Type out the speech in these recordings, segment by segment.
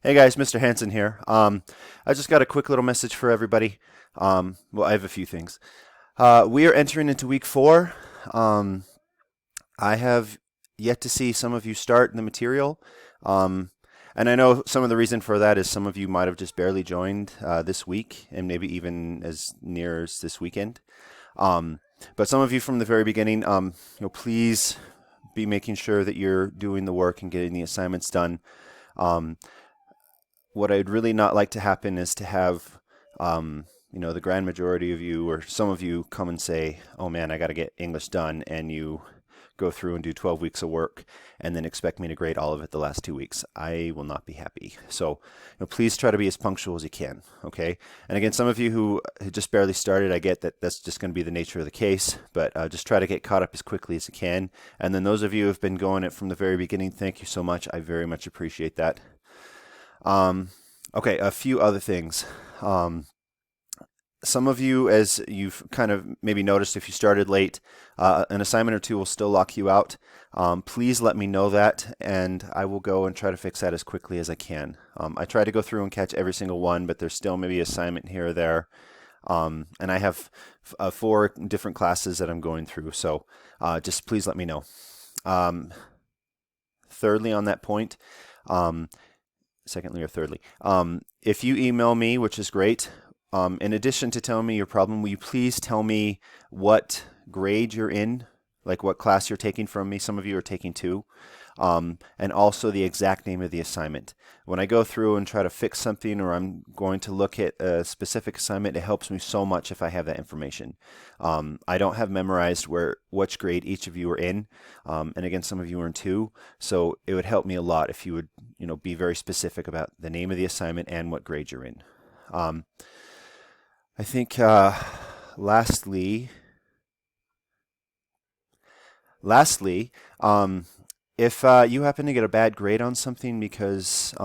Hey guys, Mr. Hanson here. I just got a quick little message for everybody. Well, I have a few things. We are entering into week 4. Um, I have yet to see some of you start the material. Um, and I know some of the reason for that is some of you might have just barely joined this week and maybe even as near as this weekend. Um, but some of you from the very beginning, please be making sure that you're doing the work and getting the assignments done. Um, what I'd really not like to happen is to have, the grand majority of you or some of you come and say, oh man, I got to get English done. And you go through and do 12 weeks of work and then expect me to grade all of it the last 2 weeks. I will not be happy. So please try to be as punctual as you can. Okay. And again, some of you who just barely started, I get that that's just going to be the nature of the case, but just try to get caught up as quickly as you can. And then those of you who have been going it from the very beginning, thank you so much. I very much appreciate that. Okay, a few other things. Some of you, as you've kind of maybe noticed if you started late, an assignment or two will still lock you out. Please let me know that, and I will go and try to fix that as quickly as I can. I try to go through and catch every single one, but there's still maybe an assignment here or there. And I have 4 different classes that I'm going through, so just please let me know. Thirdly, on that point, secondly or thirdly, if you email me, which is great, in addition to telling me your problem, will you please tell me what grade you're in, like what class you're taking from me? Some of you are taking 2, and also the exact name of the assignment. When I go through and try to fix something, or I'm going to look at a specific assignment, it helps me so much if I have that information. I don't have memorized which grade each of you are in, and again, some of you are in 2, so it would help me a lot if you would, be very specific about the name of the assignment and what grade you're in. I think lastly, if you happen to get a bad grade on something because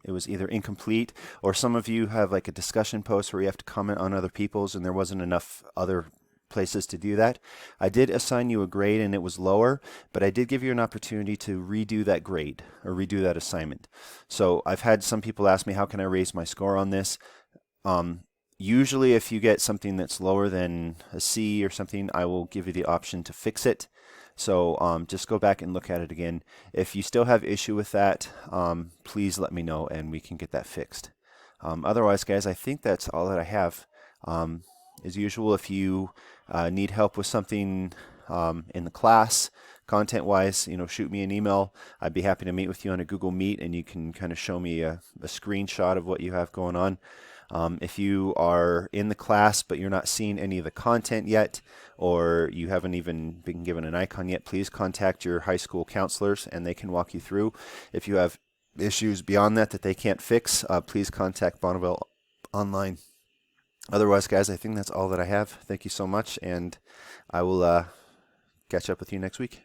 it was either incomplete, or some of you have like a discussion post where you have to comment on other people's and there wasn't enough other places to do that, I did assign you a grade and it was lower, but I did give you an opportunity to redo that grade or redo that assignment. So I've had some people ask me, how can I raise my score on this? Usually if you get something that's lower than a C or something, I will give you the option to fix it. So just go back and look at it again. If you still have issue with that, please let me know and we can get that fixed. Otherwise, guys, I think that's all that I have. As usual, if you need help with something in the class, content-wise, shoot me an email. I'd be happy to meet with you on a Google Meet and you can kind of show me a screenshot of what you have going on. If you are in the class but you're not seeing any of the content yet, or you haven't even been given an icon yet, please contact your high school counselors and they can walk you through. If you have issues beyond that they can't fix, please contact Bonneville Online. Otherwise, guys, I think that's all that I have. Thank you so much, and I will catch up with you next week.